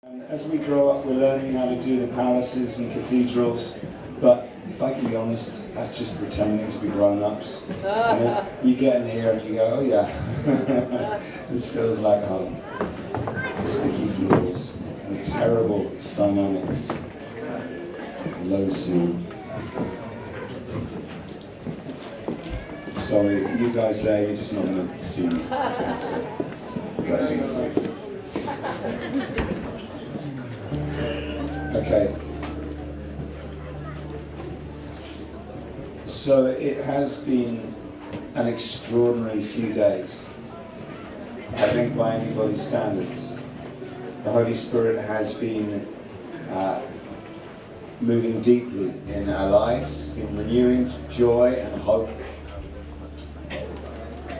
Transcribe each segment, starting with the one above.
And as we grow up, we're learning how to do the palaces and cathedrals, but if I can be honest, that's just pretending to be grown-ups. And then you get in here and you go, oh yeah, this feels like home. Sticky floors and terrible dynamics. Low ceiling. Sorry, you guys there, you're just not going to see me. Blessing for you. Okay. So it has been an extraordinary few days. I think by anybody's standards. The Holy Spirit has been moving deeply in our lives, in renewing joy and hope.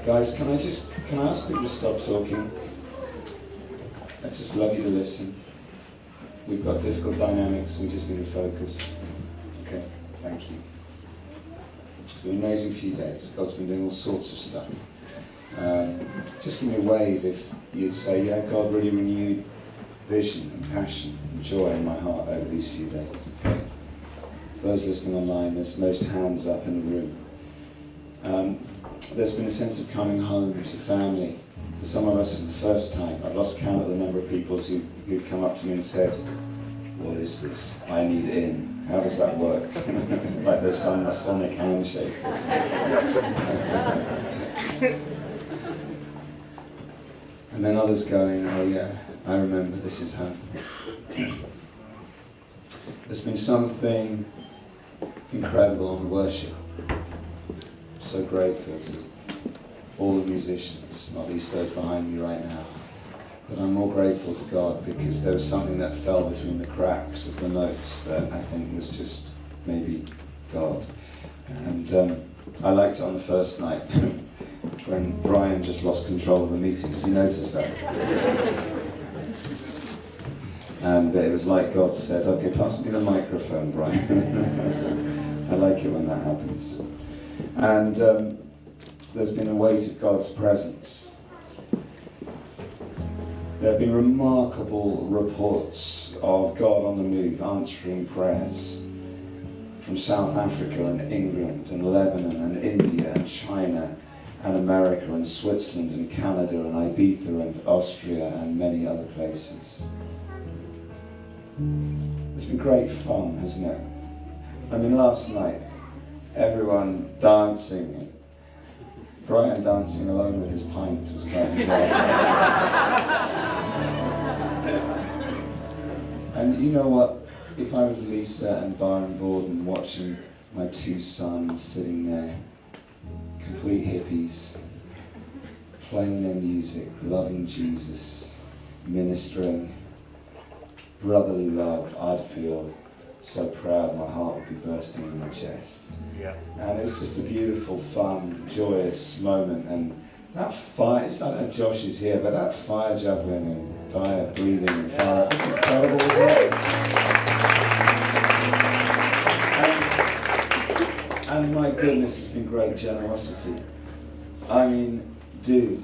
Guys, can I ask people to stop talking? I just love you to listen. We've got difficult dynamics, we just need to focus. Okay, thank you. It's been an amazing few days. God's been doing all sorts of stuff. Just give me a wave if you'd say, yeah, God really renewed vision and passion and joy in my heart over these few days. Okay. For those listening online, there's most hands up in the room. There's been a sense of coming home to family. For some of us for the first time. I've lost count of the number of people who'd come up to me and said, what is this? I need in. How does that work? Like there's some sonic handshake. And then others going, oh yeah, I remember, this is home. There's been something incredible on the worship. So grateful to all the musicians, not least those behind me right now. But I'm more grateful to God because there was something that fell between the cracks of the notes that I think was just maybe God. And I liked it on the first night when Brian just lost control of the meeting. Did you notice that? And it was like God said, okay, pass me the microphone, Brian. I like it when that happens. And there's been a weight of God's presence. There have been remarkable reports of God on the move, answering prayers from South Africa and England and Lebanon and India and China and America and Switzerland and Canada and Ibiza and Austria and many other places. It's been great fun, hasn't it? I mean, last night, everyone dancing. Brian dancing alone with his pint was quite enjoyable. And you know what? If I was Lisa and Byron Borden watching my two sons sitting there, complete hippies, playing their music, loving Jesus, ministering, brotherly love, I'd feel so proud, my heart would be bursting in my chest. Yeah. And it was just a beautiful, fun, joyous moment. And that fire, I don't know if Josh is here, but that fire juggling and fire breathing and fire, it was incredible, wasn't it? And my goodness, it's been great generosity. I mean, dude,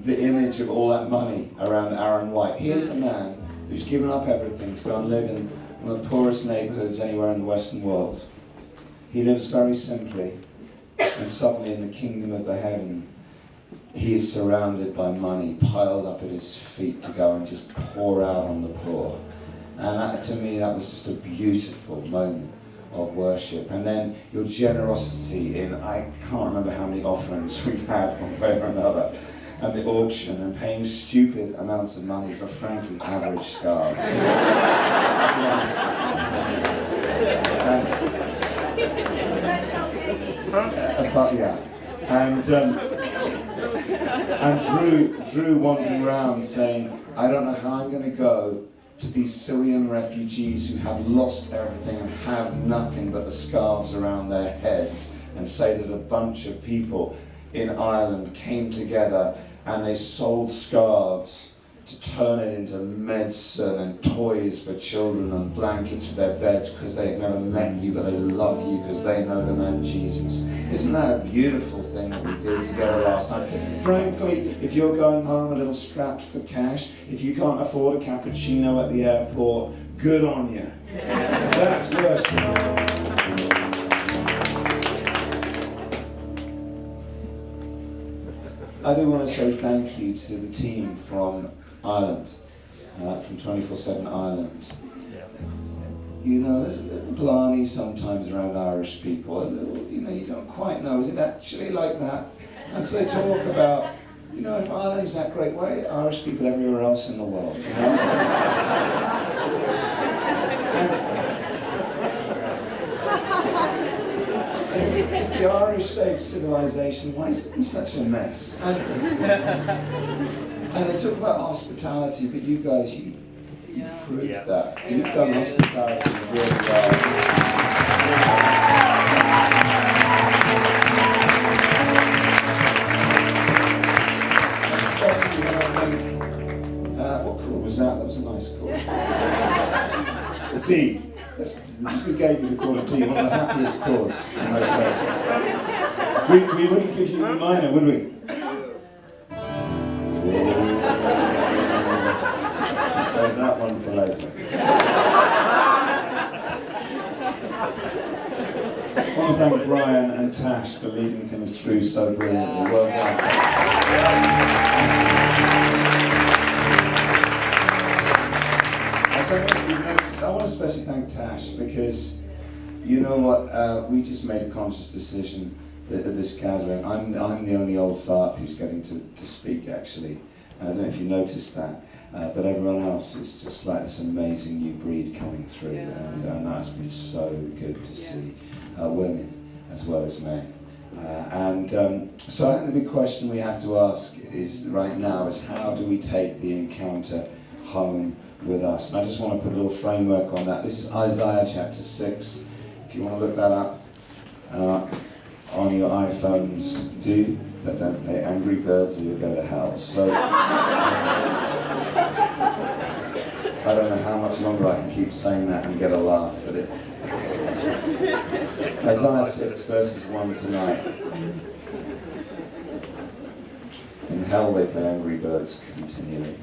the image of all that money around Aaron White. Here's a man who's given up everything to go and live in one of the poorest neighbourhoods anywhere in the Western world. He lives very simply, and suddenly in the kingdom of the heaven, he is surrounded by money piled up at his feet to go and just pour out on the poor. And that, to me, that was just a beautiful moment of worship. And then your generosity in, I can't remember how many offerings we've had one way or another, and the auction, and paying stupid amounts of money for frankly average scarves. And Drew wandering around saying, I don't know how I'm going to go to these Syrian refugees who have lost everything and have nothing but the scarves around their heads, and say that a bunch of people in Ireland came together and they sold scarves to turn it into medicine and toys for children and blankets for their beds because they've never met you, but they love you because they know the man Jesus. Isn't that a beautiful thing that we did together last night? Frankly, if you're going home a little strapped for cash, if you can't afford a cappuccino at the airport, good on you. That's worship. I do want to say thank you to the team from Ireland, from 24/7 Ireland. You know, there's a little blarney sometimes around Irish people, a little, you know, you don't quite know, is it actually like that? And so talk about, you know, if Ireland's that great, why are Irish people everywhere else in the world, you know? If the Irish saved civilization, why is it in such a mess? And they talk about hospitality, but you guys, you proved that. You've done hospitality really well. Especially when I think, what chord was that? That was a nice chord. The D. We gave you the chord of D, one of the happiest chords in most records. We wouldn't give you a minor, would we? Save that one for later. I want to thank Brian and Tash for leading things through so brilliantly. Well done. I want to especially thank Tash because, you know what, we just made a conscious decision that at this gathering, I'm the only old fart who's getting to speak actually. I don't know if you noticed that, but everyone else is just like this amazing new breed coming through, and that's been so good to see, women as well as men. So I think the big question we have to ask is right now is how do we take the encounter home with us? And I just want to put a little framework on that. This is Isaiah chapter 6. If you want to look that up on your iPhones, do, but don't pay Angry Birds or you'll go to hell. So I don't know how much longer I can keep saying that and get a laugh, but it. Isaiah 6 verses 1 to 9. In hell they play Angry Birds continually.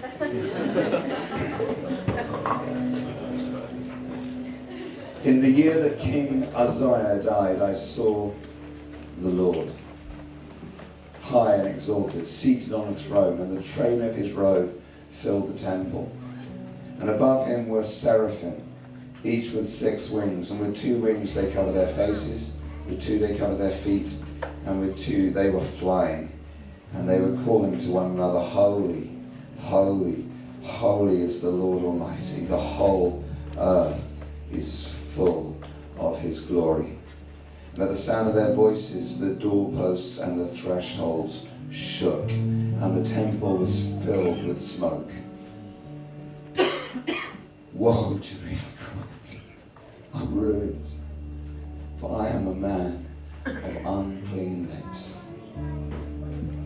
In the year that King Uzziah died, I saw the Lord, high and exalted, seated on a throne, and the train of his robe filled the temple. And above him were seraphim, each with 6 wings, and with 2 wings they covered their faces, with 2 they covered their feet, and with 2 they were flying. And they were calling to one another, Holy, holy, holy is the Lord Almighty. The whole earth is full of his glory. And at the sound of their voices, the doorposts and the thresholds shook, and the temple was filled with smoke. Woe to me, I cried. I'm ruined, for I am a man of unclean lips.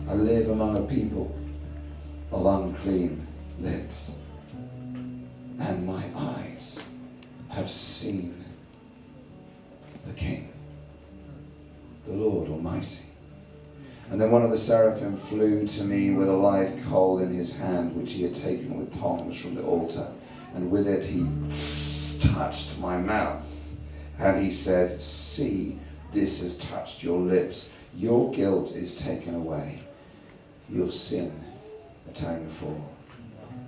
I live among a people of unclean lips, and my eyes have seen the King, the Lord Almighty. And then one of the seraphim flew to me with a live coal in his hand, which he had taken with tongs from the altar, and with it he touched my mouth. And he said, See, this has touched your lips. Your guilt is taken away. Your sin atoned for.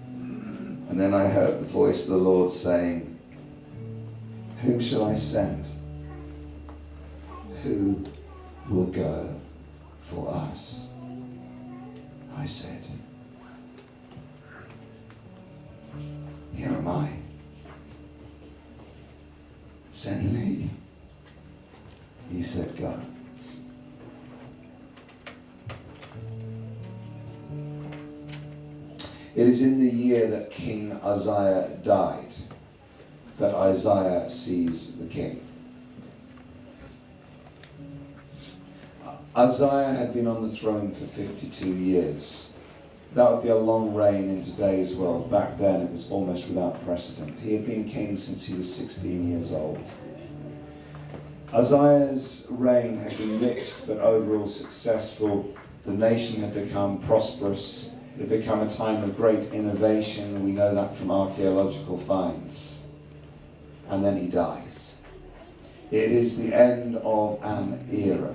And then I heard the voice of the Lord saying, Whom shall I send? Who will go for us? I said, Here am I. Send me. He said, Go. It is in the year that King Uzziah died that Isaiah sees the king. Uzziah had been on the throne for 52 years. That would be a long reign in today's world. Back then it was almost without precedent. He had been king since he was 16 years old. Uzziah's reign had been mixed but overall successful. The nation had become prosperous. It had become a time of great innovation. We know that from archaeological finds. And then he dies. It is the end of an era.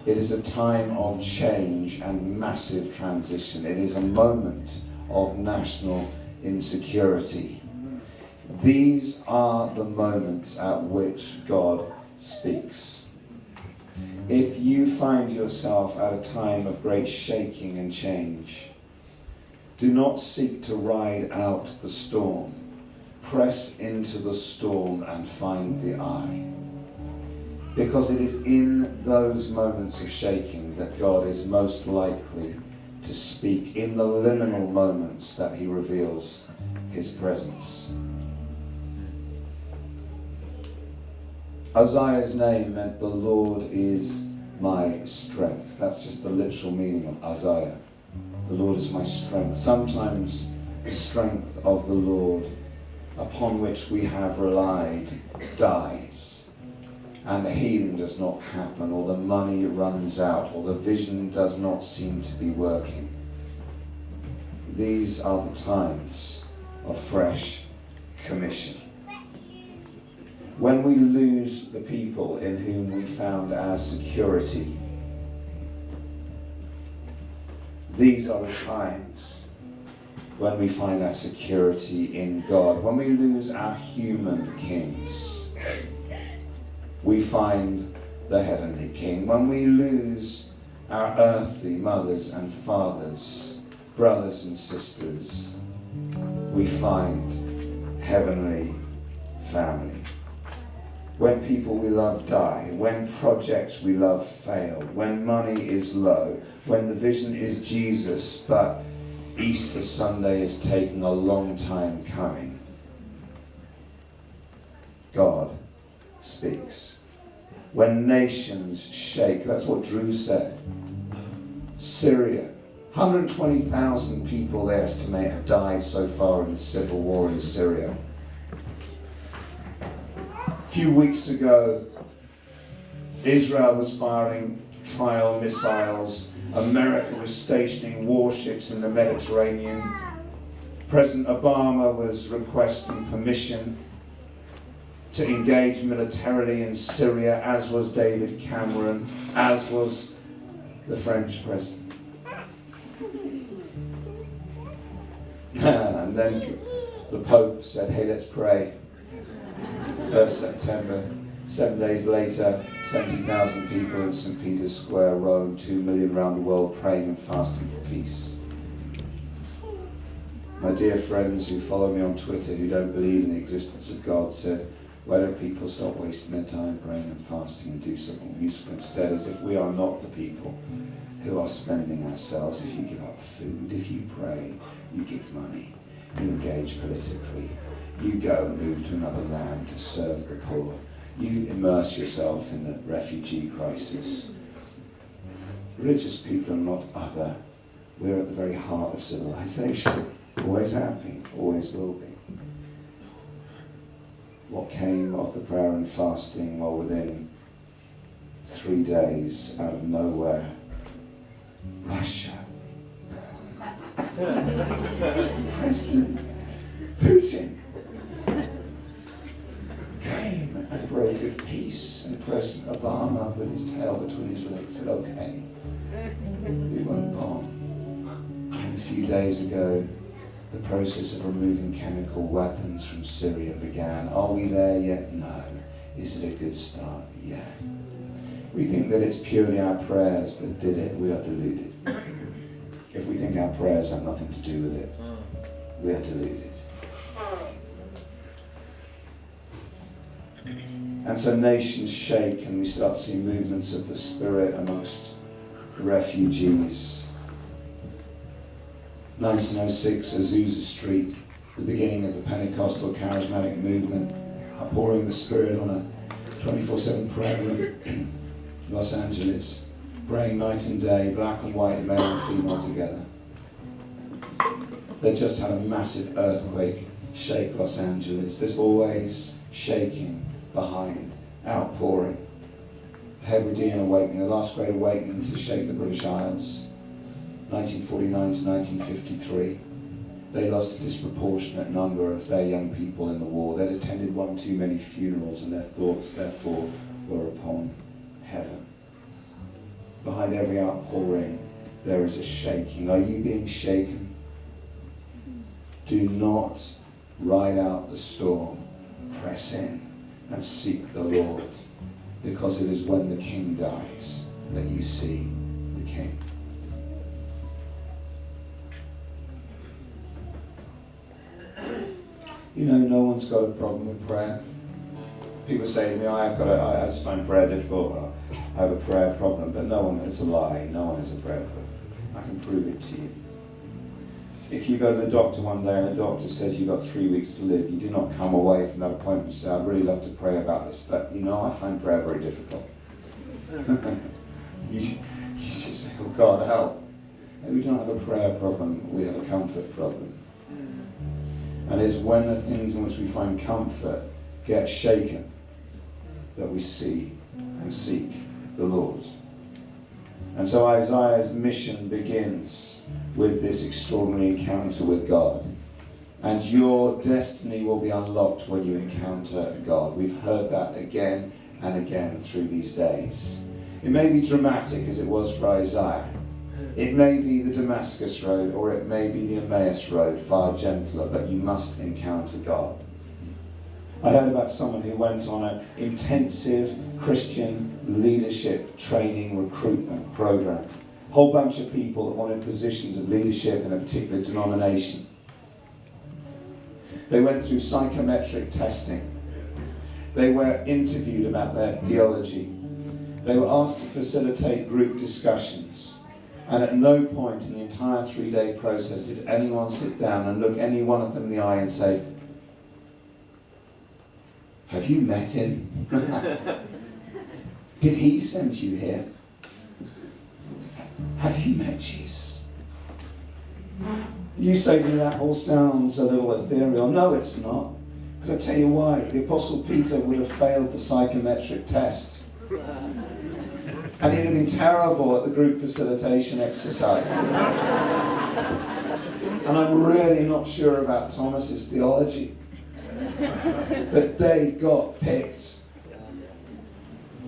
It is a time of change and massive transition. It is a moment of national insecurity. These are the moments at which God speaks. If you find yourself at a time of great shaking and change, do not seek to ride out the storm. Press into the storm and find the eye. Because it is in those moments of shaking that God is most likely to speak, in the liminal moments that he reveals his presence. Uzziah's name meant the Lord is my strength. That's just the literal meaning of Uzziah. The Lord is my strength. Sometimes the strength of the Lord upon which we have relied dies, and the healing does not happen, or the money runs out, or the vision does not seem to be working. These are the times of fresh commission. When we lose the people in whom we found our security, these are the times when we find our security in God. When we lose our human kings, we find the heavenly King. When we lose our earthly mothers and fathers, brothers and sisters, we find heavenly family. When people we love die, when projects we love fail, when money is low, when the vision is Jesus, but Easter Sunday is taking a long time coming, God speaks. When nations shake, that's what Drew said. Syria, 120,000 people, they estimate, have died so far in the civil war in Syria. A few weeks ago, Israel was firing trial missiles. America was stationing warships in the Mediterranean. President Obama was requesting permission to engage militarily in Syria, as was David Cameron, as was the French president. And then the Pope said, hey, let's pray. 1st September, 7 days later, 70,000 people in St. Peter's Square, Rome, 2 million around the world praying and fasting for peace. My dear friends who follow me on Twitter who don't believe in the existence of God said, why don't people stop wasting their time praying and fasting and do something useful instead, as if we are not the people who are spending ourselves. If you give up food, if you pray, you give money, you engage politically, you go and move to another land to serve the poor, you immerse yourself in the refugee crisis. Religious people are not other. We're at the very heart of civilization. Always have been, always will be. What came of the prayer and fasting? Well, within 3 days, out of nowhere, Russia. President Putin came and brokered peace, and President Obama, with his tail between his legs, said, okay, we won't bomb. And a few days ago, the process of removing chemical weapons from Syria began. Are we there yet? No. Is it a good start? Yeah. We think that it's purely our prayers that did it. We are deluded. If we think our prayers have nothing to do with it, we are deluded. And so nations shake, and we start seeing movements of the Spirit amongst the refugees. 1906, Azusa Street, the beginning of the Pentecostal charismatic movement, outpouring the Spirit on a 24/7 prayer room in Los Angeles, praying night and day, black and white, male and female together. They just had a massive earthquake shake Los Angeles. There's always shaking behind outpouring. The Hebridean awakening, the last great awakening to shake the British Isles, 1949 to 1953. They lost a disproportionate number of their young people in the war. They'd attended one too many funerals, and their thoughts, therefore, were upon heaven. Behind every outpouring, there is a shaking. Are you being shaken? Do not ride out the storm. Press in and seek the Lord, because it is when the King dies that you see the King. You know, no one's got a problem with prayer. People say to me, I just find prayer difficult. I have a prayer problem. But no one, it's a lie. No one has a prayer problem. I can prove it to you. If you go to the doctor one day and the doctor says you've got 3 weeks to live, you do not come away from that appointment and say, I'd really love to pray about this, but you know, I find prayer very difficult. you just say, oh God, help. And we don't have a prayer problem, we have a comfort problem. And it's when the things in which we find comfort get shaken that we see and seek the Lord. And so Isaiah's mission begins with this extraordinary encounter with God. And your destiny will be unlocked when you encounter God. We've heard that again and again through these days. It may be dramatic as it was for Isaiah. It may be the Damascus road, or it may be the Emmaus road, far gentler, but you must encounter God. I heard about someone who went on an intensive Christian leadership training recruitment program. A whole bunch of people that wanted positions of leadership in a particular denomination. They went through psychometric testing. They were interviewed about their theology. They were asked to facilitate group discussions. And at no point in the entire 3-day process did anyone sit down and look any one of them in the eye and say, have you met him? Did he send you here? Have you met Jesus? You say to me that all sounds a little ethereal. No, it's not. Because I tell you why. The Apostle Peter would have failed the psychometric test. And he'd have been terrible at the group facilitation exercise. And I'm really not sure about Thomas's theology. But they got picked.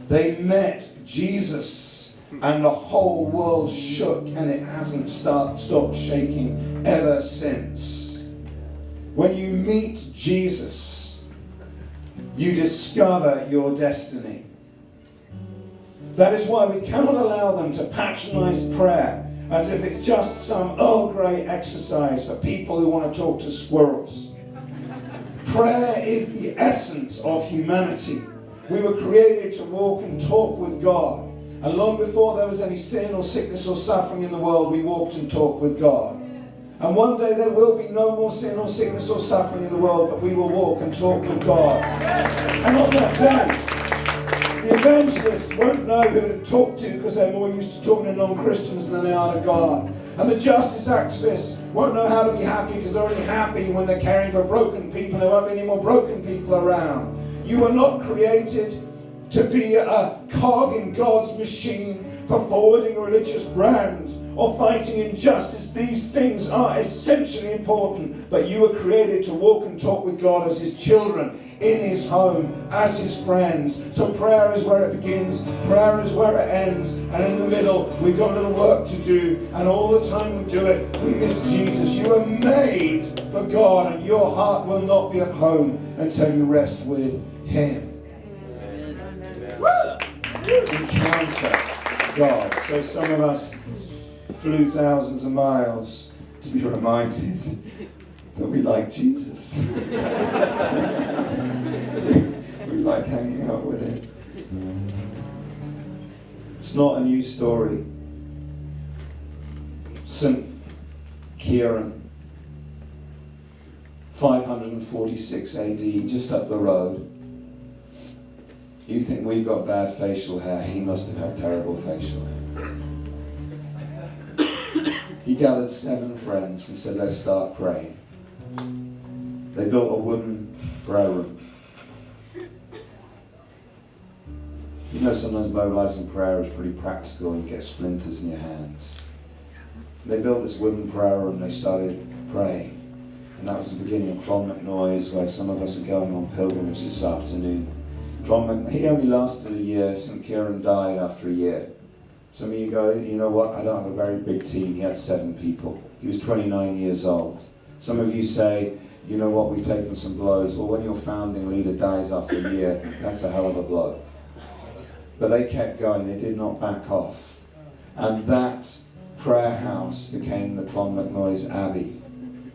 They met Jesus, and the whole world shook, and it hasn't stopped shaking ever since. When you meet Jesus, you discover your destiny. That is why we cannot allow them to patronize prayer as if it's just some Earl Grey exercise for people who want to talk to squirrels. Prayer is the essence of humanity. We were created to walk and talk with God. And long before there was any sin or sickness or suffering in the world, we walked and talked with God. And one day there will be no more sin or sickness or suffering in the world, but we will walk and talk with God. And on that day, the evangelists won't know who to talk to because they're more used to talking to non-Christians than they are to God. And the justice activists won't know how to be happy because they're only happy when they're caring for broken people. There won't be any more broken people around. You were not created to be a cog in God's machine for forwarding a religious brand or fighting injustice. These things are essentially important, but you were created to walk and talk with God as His children, in His home, as His friends. So prayer is where it begins, prayer is where it ends, and in the middle we've got a little work to do, and all the time we do it, we miss Jesus. You were made for God, and your heart will not be at home until you rest with Him. Encounter God. So some of us flew thousands of miles to be reminded that we like Jesus. we like hanging out with Him. It's not a new story. St. Kieran, 546 AD, just up the road. You think we've got bad facial hair, he must have had terrible facial hair. He He gathered 7 friends and said, let's start praying. They built a wooden prayer room. You know, sometimes mobilizing prayer is pretty practical and you get splinters in your hands. They built this wooden prayer room, they started praying. And that was the beginning of Clonmacnoise, where some of us are going on pilgrimage this afternoon. He only lasted a year. St. Kieran died after a year. Some of you go, you know what, I don't have a very big team. He had 7 people. He was 29 years old. Some of you say, you know what, we've taken some blows. Well, when your founding leader dies after a year, that's a hell of a blow. But they kept going, they did not back off. And that prayer house became the Clonmacnoise Abbey.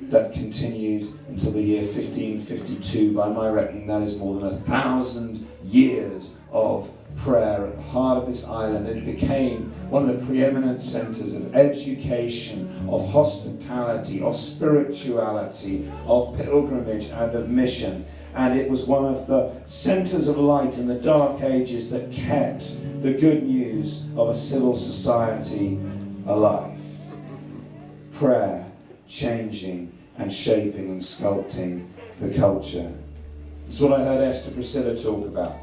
That continued until the year 1552. By my reckoning, that is more than 1,000 years of prayer at the heart of this island. It became one of the preeminent centres of education, of hospitality, of spirituality, of pilgrimage and of mission. And it was one of the centres of light in the dark ages that kept the good news of a civil society alive. Prayer changing and shaping and sculpting the culture. That's what I heard Esther Priscilla talk about.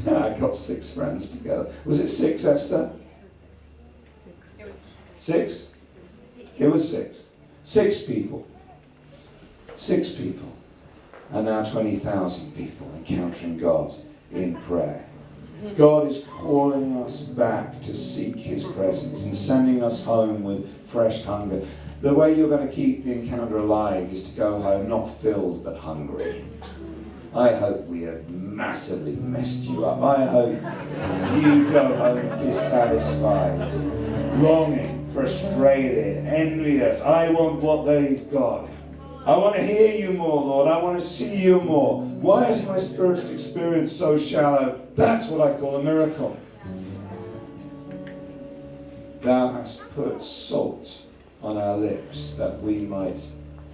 I got 6 friends together. Was it 6, Esther? 6? It was 6. 6 people. 6 people. And now 20,000 people encountering God in prayer. God is calling us back to seek his presence and sending us home with fresh hunger. The way you're going to keep the encounter alive is to go home not filled but hungry. I hope we have massively messed you up. I hope you go home dissatisfied, longing, frustrated, envious. I want what they've got. I want to hear you more, Lord. I want to see you more. Why is my spiritual experience so shallow? That's what I call a miracle. Thou hast put salt on our lips that we might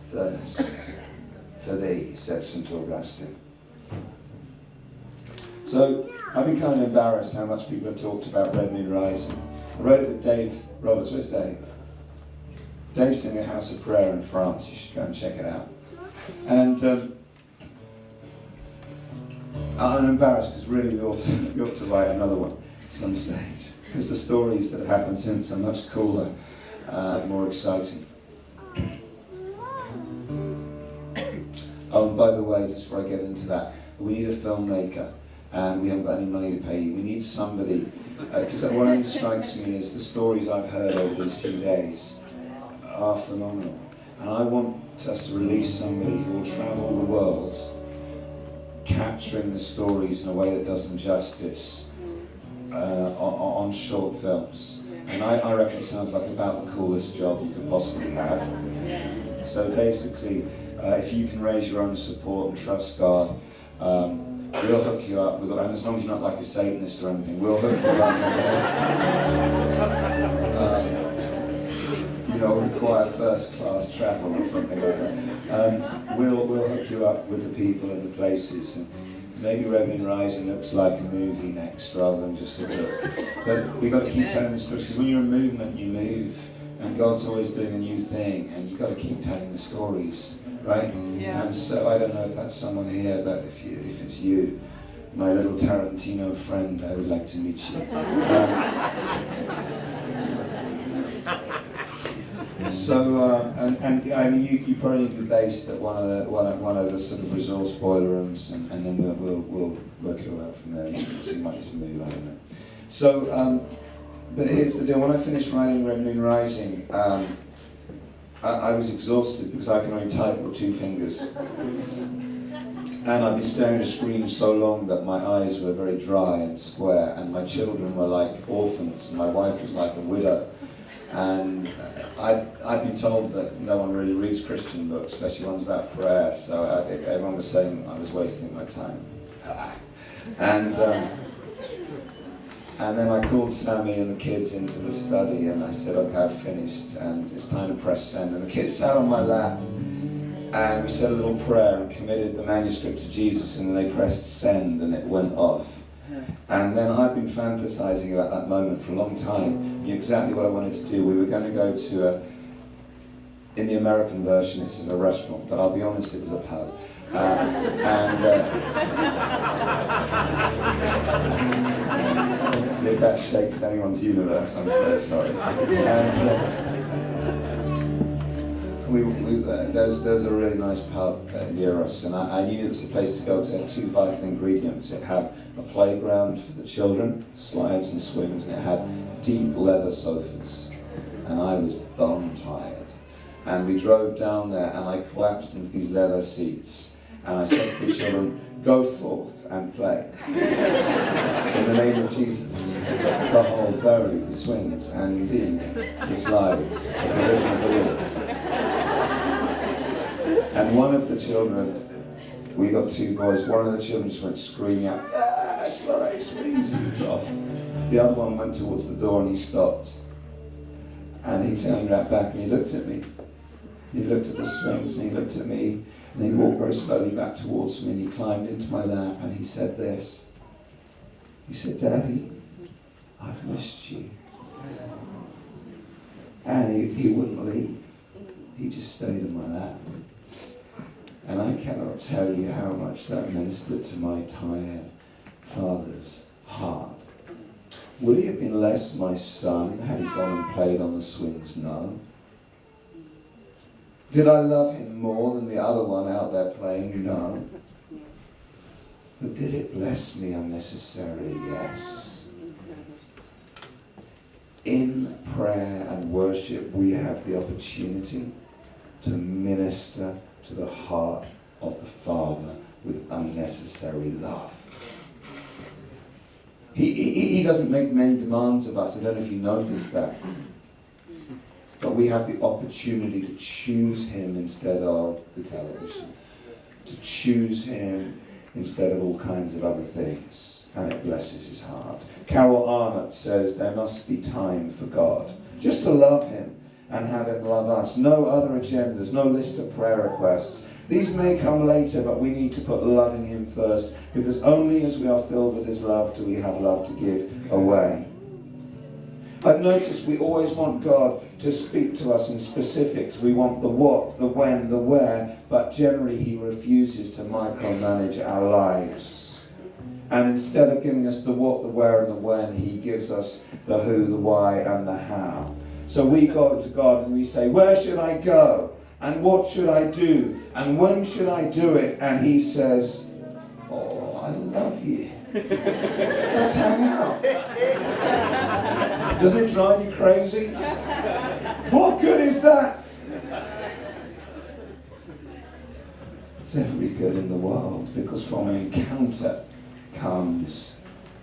thirst for thee, said St. Augustine. So, I've been kind of embarrassed how much people have talked about Red Moon Rising. I wrote it with Dave Roberts. Where's Dave? Dave's doing a house of prayer in France. You should go and check it out. And I'm embarrassed because really we ought to write another one at some stage. Because the stories that have happened since are much cooler, more exciting. Oh, and by the way, just before I get into that, we need a filmmaker. And we haven't got any money to pay you. We need somebody, because what only strikes me is the stories I've heard over these few days are phenomenal. And I want us to release somebody who will travel the world, capturing the stories in a way that does them justice on short films. And I reckon it sounds like about the coolest job you could possibly have. So basically, if you can raise your own support and trust God, we'll hook you up with, and as long as you're not like a Satanist or anything, we'll hook you up. Require first-class travel or something like that. We'll hook you up with the people and the places, and maybe Red Moon Rising looks like a movie next rather than just a book. But we've got to keep telling the stories, because when you're in movement, you move, and God's always doing a new thing, and you've got to keep telling the stories. Right? Yeah. And so I don't know if that's someone here, but if it's you, my little Tarantino friend, I would like to meet you. And I mean, you probably need to be based at one of the sort of resource boiler rooms, and then we'll work it all out from there. So you might need to move, I don't know. So, but here's the deal. When I finished writing Red Moon Rising, I was exhausted because I can only type with 2 fingers. And I'd been staring at a screen so long that my eyes were very dry and square, and my children were like orphans, and my wife was like a widow. And I'd been told that no one really reads Christian books, especially ones about prayer, so everyone was saying I was wasting my time. And then I called Sammy and the kids into the study, and I said, okay, I've finished, and it's time to press send. And the kids sat on my lap, and we said a little prayer and committed the manuscript to Jesus, and they pressed send, and it went off. And then I've been fantasizing about that moment for a long time. Knew exactly what I wanted to do. We were going to go to in the American version, it's a restaurant, but I'll be honest, it was a pub. If that shakes anyone's universe, I'm so sorry. And there's a really nice pub near us, and I knew it was the place to go because it had two vital ingredients. It had a playground for the children, slides and swings, and it had deep leather sofas. And I was bone tired. And we drove down there, and I collapsed into these leather seats, and I said to the children, "Go forth and play. In the name of Jesus, behold, verily, the swings, and indeed, the slides, the provision of the Lord." And one of the children, we got two boys, one of the children just went screaming out, "Ah, slide, swings," and he's off. The other one went towards the door and he stopped. And he turned right back and he looked at me. He looked at the swings and he looked at me, and he walked very slowly back towards me and he climbed into my lap and he said this. He said, "Daddy, I've missed you." And he wouldn't leave. He just stayed in my lap. And I cannot tell you how much that ministered to my tired father's heart. Would he have been less my son had he gone and played on the swings? No. Did I love him more than the other one out there playing? No. But did it bless me unnecessarily? Yes. In prayer and worship, we have the opportunity to minister to the heart of the Father with unnecessary love. He doesn't make many demands of us. I don't know if you noticed that. But we have the opportunity to choose him instead of the television. To choose him instead of all kinds of other things. And it blesses his heart. Carol Arnott says there must be time for God. Just to love him and have him love us. No other agendas, no list of prayer requests. These may come later, but we need to put loving him first. Because only as we are filled with his love do we have love to give away. I've noticed we always want God to speak to us in specifics. We want the what, the when, the where, but generally he refuses to micromanage our lives. And instead of giving us the what, the where, and the when, he gives us the who, the why, and the how. So we go to God and we say, "Where should I go? And what should I do? And when should I do it?" And he says, "Oh, I love you. Let's hang out." Doesn't it drive you crazy? What good is that? It's every good in the world, because from an encounter comes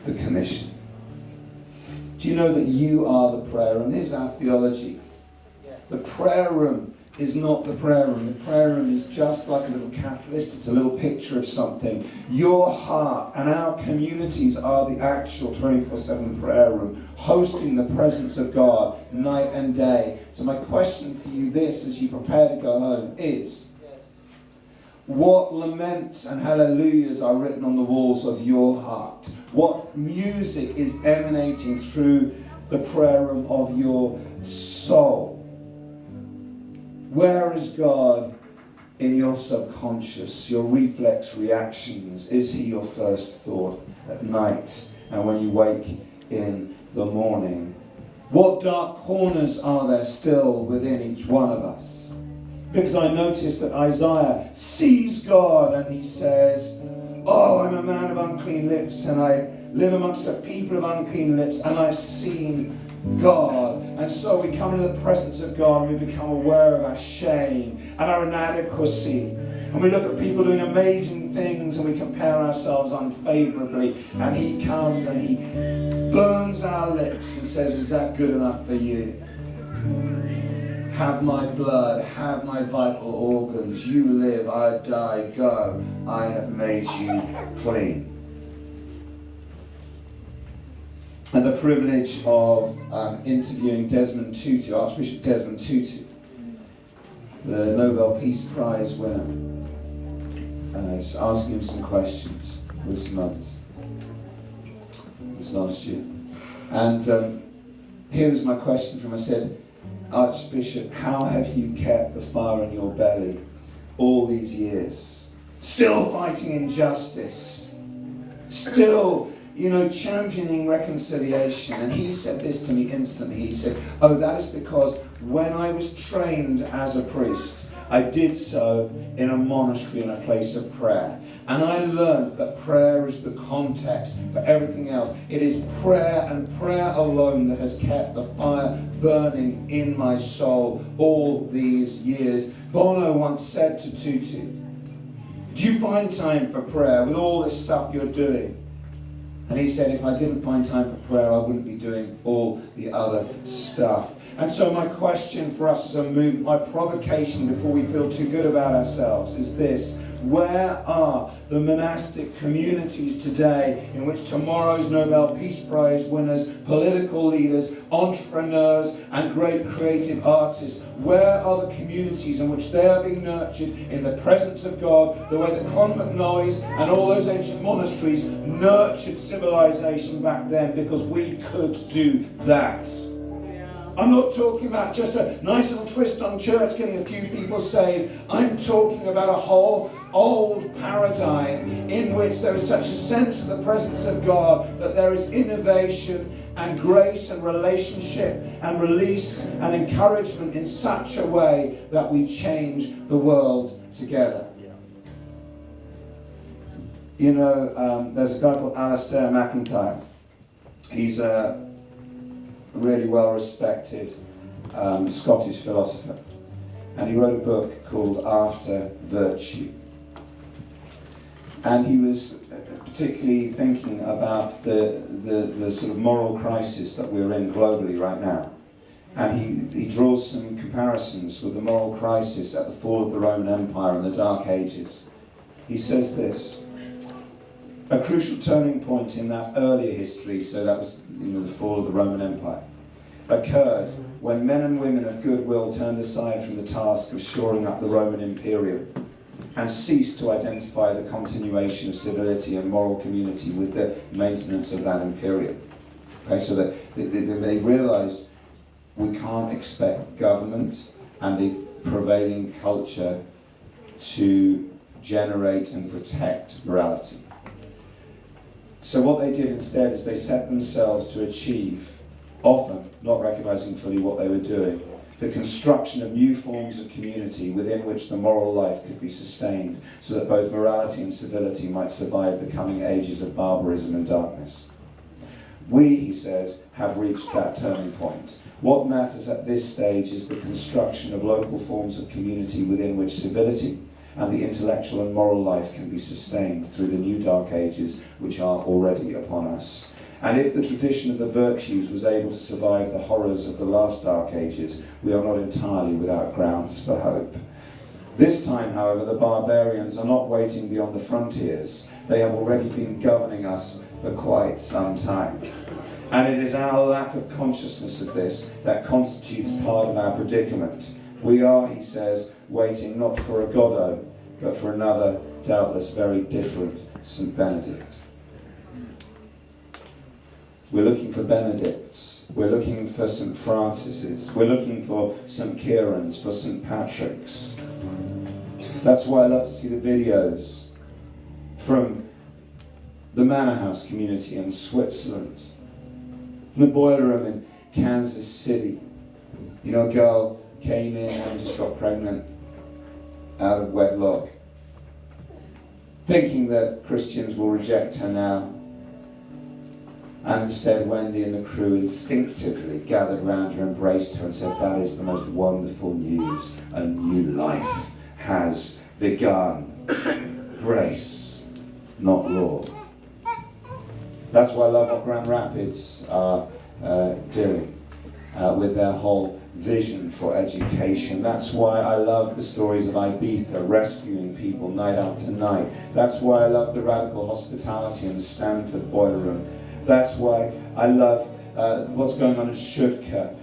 the commission. Do you know that you are the prayer room? Here's our theology. The prayer room is not the prayer room. The prayer room is just like a little catalyst. It's a little picture of something. Your heart and our communities are the actual 24/7 prayer room, hosting the presence of God night and day. So my question for you this, as you prepare to go home, is what laments and hallelujahs are written on the walls of your heart? What music is emanating through the prayer room of your soul? Where is God in your subconscious, your reflex reactions? Is he your first thought at night and when you wake in the morning? What dark corners are there still within each one of us? Because I noticed that Isaiah sees God and he says, "Oh, I'm a man of unclean lips and I live amongst a people of unclean lips and I've seen God." And so we come into the presence of God and we become aware of our shame and our inadequacy. And we look at people doing amazing things and we compare ourselves unfavorably. And he comes and he burns our lips and says, "Is that good enough for you? Have my blood, have my vital organs. You live, I die, go. I have made you clean." And the privilege of interviewing Desmond Tutu, Archbishop Desmond Tutu, the Nobel Peace Prize winner. Just asking him some questions with some others. conference last year. And here was my question from him. I said, Archbishop, how have you kept the fire in your belly all these years? Still fighting injustice. Still, championing reconciliation. And he said this to me instantly. He said, oh, that is because when I was trained as a priest, I did so in a monastery, in a place of prayer. And I learned that prayer is the context for everything else. It is prayer and prayer alone that has kept the fire burning in my soul all these years. Bono once said to Tutu, do you find time for prayer with all this stuff you're doing? And he said, if I didn't find time for prayer, I wouldn't be doing all the other stuff. And so my question for us as a movement, my provocation before we feel too good about ourselves is this. Where are the monastic communities today in which tomorrow's Nobel Peace Prize winners, political leaders, entrepreneurs and great creative artists, where are the communities in which they are being nurtured in the presence of God, the way that Convent Noise and all those ancient monasteries nurtured civilization back then, because we could do that. I'm not talking about just a nice little twist on church, getting a few people saved. I'm talking about a whole old paradigm in which there is such a sense of the presence of God that there is innovation and grace and relationship and release and encouragement in such a way that we change the world together. There's a guy called Alistair MacIntyre. He's a really well-respected Scottish philosopher, and he wrote a book called After Virtue, and he was particularly thinking about the sort of moral crisis that we're in globally right now, and he draws some comparisons with the moral crisis at the fall of the Roman Empire in the Dark Ages. He says this: a crucial turning point in that earlier history, so that was the fall of the Roman Empire, occurred when men and women of goodwill turned aside from the task of shoring up the Roman Imperium and ceased to identify the continuation of civility and moral community with the maintenance of that imperium. Okay, so that they realized we can't expect government and the prevailing culture to generate and protect morality. So what they did instead is they set themselves to achieve, often not recognizing fully what they were doing, the construction of new forms of community within which the moral life could be sustained, so that both morality and civility might survive the coming ages of barbarism and darkness. We, he says, have reached that turning point. What matters at this stage is the construction of local forms of community within which civility and the intellectual and moral life can be sustained through the new dark ages which are already upon us. And if the tradition of the virtues was able to survive the horrors of the last dark ages, we are not entirely without grounds for hope. This time, however, the barbarians are not waiting beyond the frontiers. They have already been governing us for quite some time. And it is our lack of consciousness of this that constitutes part of our predicament. We are, he says, waiting not for a Godot, but for another, doubtless very different St. Benedict. We're looking for Benedicts. We're looking for St. Francis's. We're looking for St. Kieran's, for St. Patrick's. That's why I love to see the videos from the Manor House community in Switzerland, from the boiler room in Kansas City. A girl came in and just got pregnant out of wedlock, thinking that Christians will reject her now. And instead Wendy and the crew instinctively gathered round her, embraced her and said, that is the most wonderful news. A new life has begun. Grace, not law. That's why I love what Grand Rapids are doing with their whole vision for education. That's why I love the stories of Ibiza rescuing people night after night. That's why I love the radical hospitality in the Stanford boiler room. That's why I love what's going on in Stuttgart,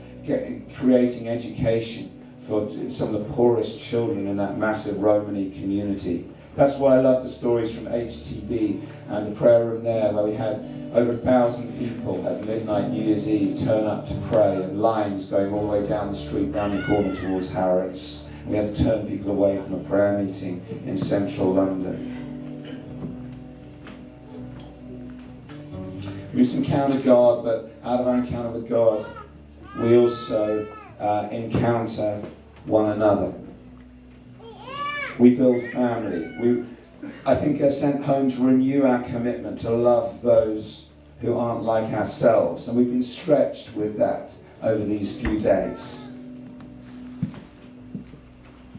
creating education for some of the poorest children in that massive Romani community. That's why I love the stories from HTB and the prayer room there, where we had over 1,000 people at midnight New Year's Eve turn up to pray, and lines going all the way down the street, round the corner towards Harrods. We had to turn people away from a prayer meeting in central London. We just encounter God, but out of our encounter with God, we also encounter one another. We build family. I think are sent home to renew our commitment to love those who aren't like ourselves. And we've been stretched with that over these few days.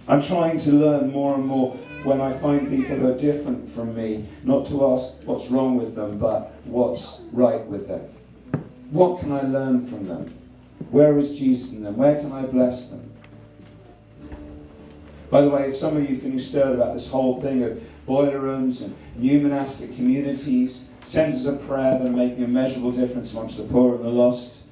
I'm trying to learn more and more when I find people who are different from me, not to ask what's wrong with them, but what's right with them. What can I learn from them? Where is Jesus in them? Where can I bless them? By the way, if some of you feeling stirred about this whole thing of boiler rooms and new monastic communities, centres of prayer that are making a measurable difference amongst the poor and the lost,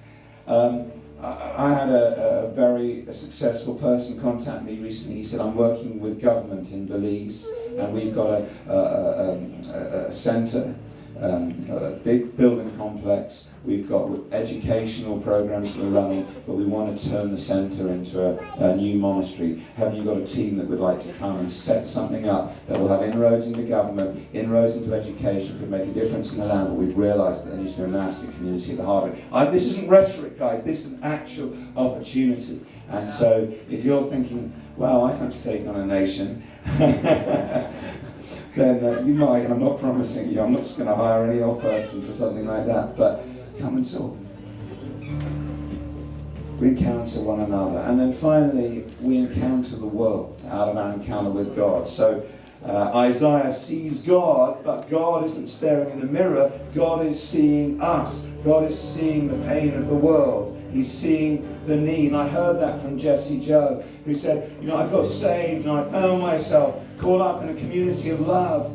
I had a very successful person contact me recently. He said, I'm working with government in Belize, and we've got a centre, a big building complex. We've got educational programs we're running, but we want to turn the centre into a new monastery. Have you got a team that would like to come and set something up that will have inroads into government, inroads into education, could make a difference in the land, but we've realised that there needs to be a monastic community at the heart of it. This isn't rhetoric, guys, this is an actual opportunity. And so if you're thinking, well, I fancy taking on a nation, then you might. I'm not promising you. I'm not just going to hire any old person for something like that. But come and talk. We encounter one another. And then finally, we encounter the world out of our encounter with God. So Isaiah sees God, but God isn't staring in the mirror. God is seeing us. God is seeing the pain of the world. He's seeing the need. And I heard that from Jesse Joe, who said, I got saved and I found myself caught up in a community of love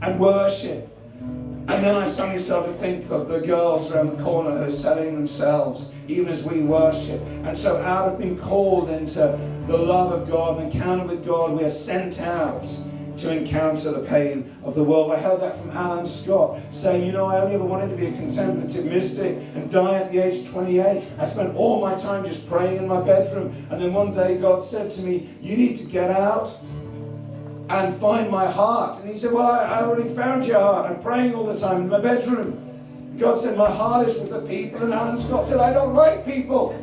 and worship. And then I suddenly started to think of the girls around the corner who are selling themselves, even as we worship. And so out of being called into the love of God, an encounter with God, we are sent out to encounter the pain of the world. I heard that from Alan Scott, saying, I only ever wanted to be a contemplative mystic and die at the age of 28. I spent all my time just praying in my bedroom. And then one day God said to me, you need to get out and find my heart. And he said, well, I already found your heart. I'm praying all the time in my bedroom. God said, my heart is with the people. And Alan Scott said, I don't like people.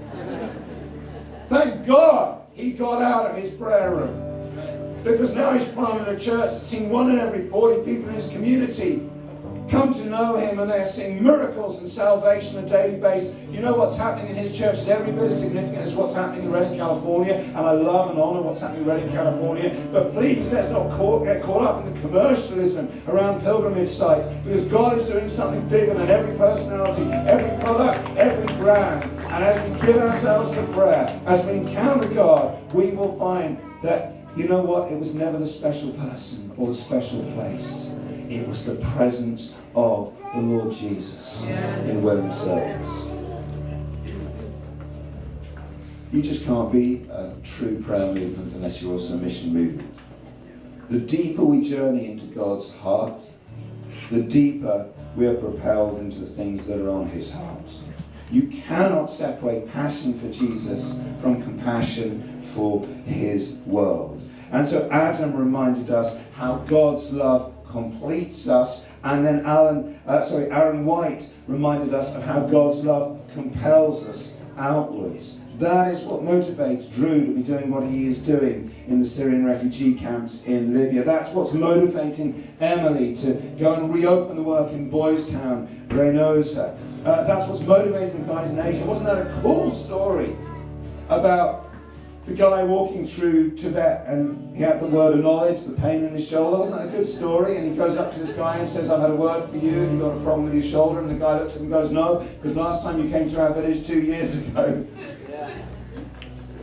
Thank God he got out of his prayer room. Because now he's planted a church that's seen 1 in every 40 people in his community come to know him, and they're seeing miracles and salvation on a daily basis. You know what's happening in his church is every bit as significant as what's happening in Redding, California, and I love and honour what's happening in Redding, California, but please let's not get caught up in the commercialism around pilgrimage sites, because God is doing something bigger than every personality, every product, every brand. And as we give ourselves to prayer, as we encounter God, we will find that, you know what, it was never the special person or the special place. It was the presence of the Lord Jesus in willing service. You just can't be a true prayer movement unless you're also a mission movement. The deeper we journey into God's heart, the deeper we are propelled into the things that are on his heart. You cannot separate passion for Jesus from compassion for his world. And so Adam reminded us how God's love completes us, and then Aaron White reminded us of how God's love compels us outwards. That is what motivates Drew to be doing what he is doing in the Syrian refugee camps in Libya. That's what's motivating Emily to go and reopen the work in Boys Town, Reynosa. That's what's motivating the guys in Asia. Wasn't that a cool story about the guy walking through Tibet, and he had the word of knowledge, the pain in his shoulder? Wasn't that a good story? And he goes up to this guy and says, I've had a word for you. Have you got a problem with your shoulder? And the guy looks at him and goes, no, because last time you came to our village 2 years ago,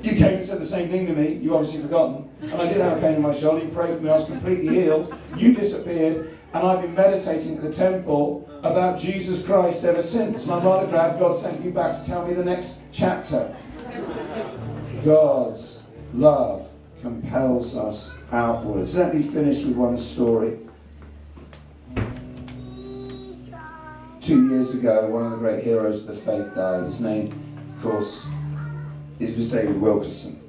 you came and said the same thing to me. You obviously forgotten. And I did have a pain in my shoulder. You prayed for me. I was completely healed. You disappeared. And I've been meditating at the temple about Jesus Christ ever since. And I'm rather glad God sent you back to tell me the next chapter. God's love compels us outwards. Let me finish with one story. 2 years ago, one of the great heroes of the faith died. His name, of course, was David Wilkerson.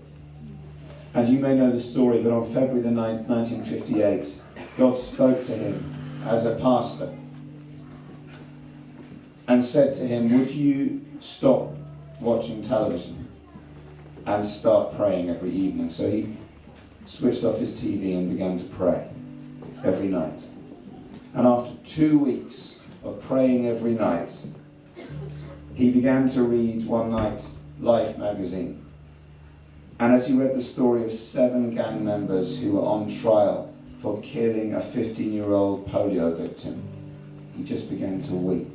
And you may know the story, but on February the 9th, 1958, God spoke to him as a pastor and said to him, would you stop watching television and start praying every evening? So he switched off his TV and began to pray every night. And after 2 weeks of praying every night, he began to read one night Life magazine. And as he read the story of 7 gang members who were on trial for killing a 15-year-old polio victim, he just began to weep.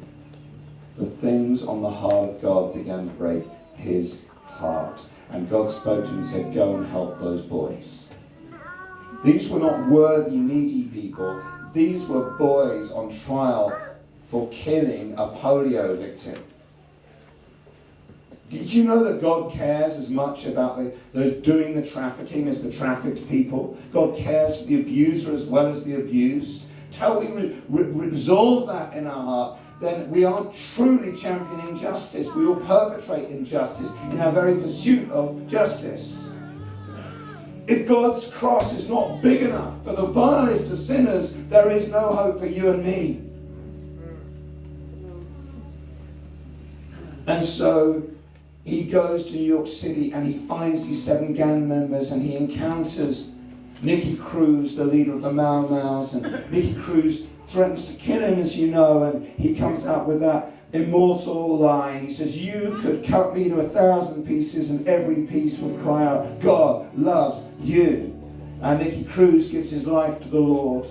The things on the heart of God began to break his heart. And God spoke to him and said, go and help those boys. These were not worthy, needy people. These were boys on trial for killing a polio victim. Did you know that God cares as much about those doing the trafficking as the trafficked people? God cares for the abuser as well as the abused. Till we resolve that in our heart, then we are truly championing justice. We will perpetrate injustice in our very pursuit of justice. If God's cross is not big enough for the vilest of sinners, there is no hope for you and me. And so he goes to New York City and he finds these 7 gang members and he encounters Nicky Cruz, the leader of the Mau Mau's, and Nicky Cruz threatens to kill him, as you know, and he comes out with that immortal line. He says, you could cut me to 1,000 pieces and every piece would cry out, God loves you. And Nicky Cruz gives his life to the Lord.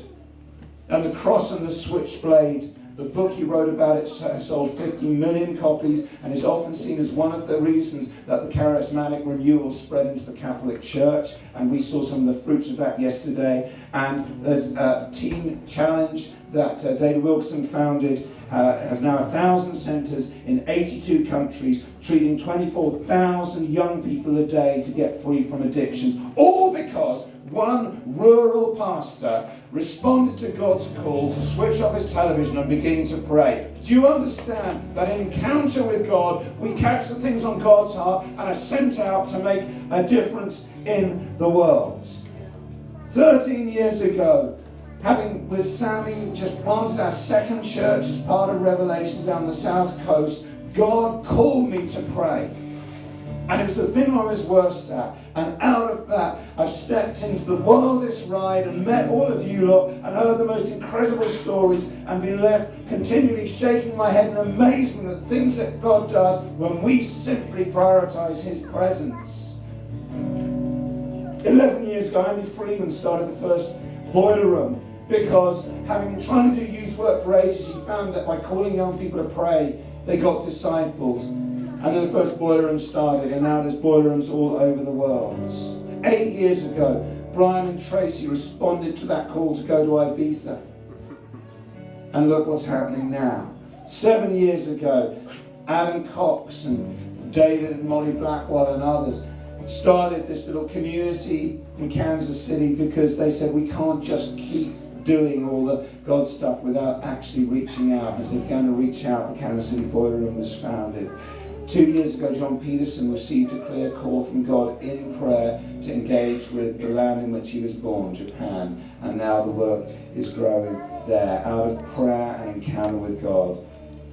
And the cross and the switchblade, the book he wrote about it sold 50 million copies and is often seen as one of the reasons that the charismatic renewal spread into the Catholic Church. And we saw some of the fruits of that yesterday. And there's a teen challenge that David Wilkerson founded, has now 1,000 centres in 82 countries, treating 24,000 young people a day to get free from addictions. All because one rural pastor responded to God's call to switch off his television and begin to pray. Do you understand that in encounter with God, we catch the things on God's heart and are sent out to make a difference in the world? 13 years ago, having with Sammy just planted our second church as part of Revelation down the south coast, God called me to pray. And it was the thing I was worst at. And out of that, I've stepped into the wildest ride and met all of you lot and heard the most incredible stories and been left continually shaking my head in amazement at the things that God does when we simply prioritize his presence. 11 years ago, Andy Freeman started the first boiler room because, having been trying to do youth work for ages, he found that by calling young people to pray, they got disciples. And then the first boiler room started, and now there's boiler rooms all over the world. 8 years ago, Brian and Tracy responded to that call to go to Ibiza. And look what's happening now. 7 years ago, Adam Cox and David and Molly Blackwell and others started this little community in Kansas City because they said we can't just keep doing all the God stuff without actually reaching out. As they began to reach out, the Kansas City Boiler Room was founded. 2 years ago, John Peterson received a clear call from God in prayer to engage with the land in which he was born, Japan, and now the work is growing there. Out of prayer and encounter with God,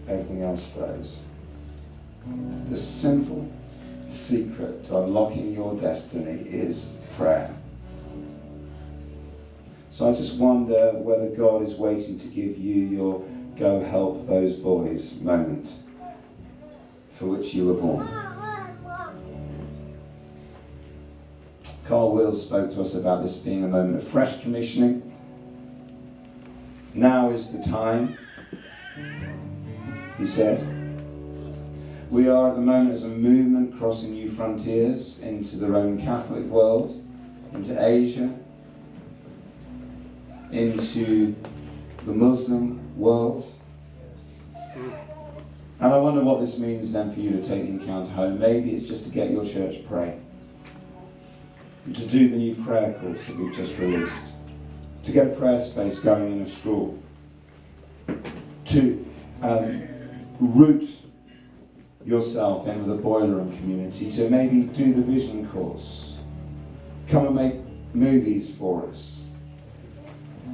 everything else flows. The simple secret to unlocking your destiny is prayer. So I just wonder whether God is waiting to give you your go help those boys moment for which you were born. Carl Wills spoke to us about this being a moment of fresh commissioning. Now is the time, he said. We are at the moment as a movement crossing new frontiers into the Roman Catholic world, into Asia, into the Muslim world. And I wonder what this means then for you to take the encounter home. Maybe it's just to get your church praying. and to do the new prayer course that we've just released, to get a prayer space going in a school, to root yourself in with a boiler room community, to maybe do the vision course, come and make movies for us.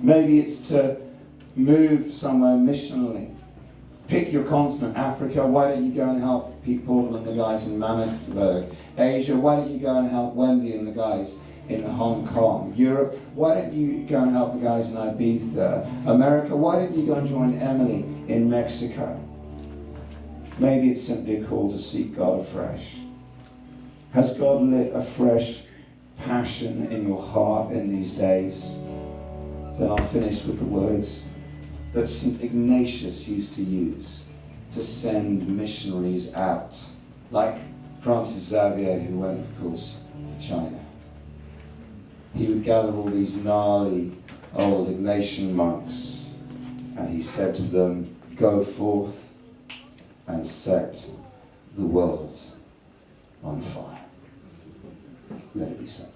Maybe it's to move somewhere missionally. Pick your continent. Africa, why don't you go and help Pete Portal and the guys in Manenberg? Asia, why don't you go and help Wendy and the guys in Hong Kong? Europe, why don't you go and help the guys in Ibiza? America, why don't you go and join Emily in Mexico? Maybe it's simply a call to seek God afresh. Has God lit a fresh passion in your heart in these days? Then I'll finish with the words that St. Ignatius used to use to send missionaries out, like Francis Xavier, who went, of course, to China. He would gather all these gnarly old Ignatian monks, and he said to them, "Go forth and set the world on fire." Let it be so.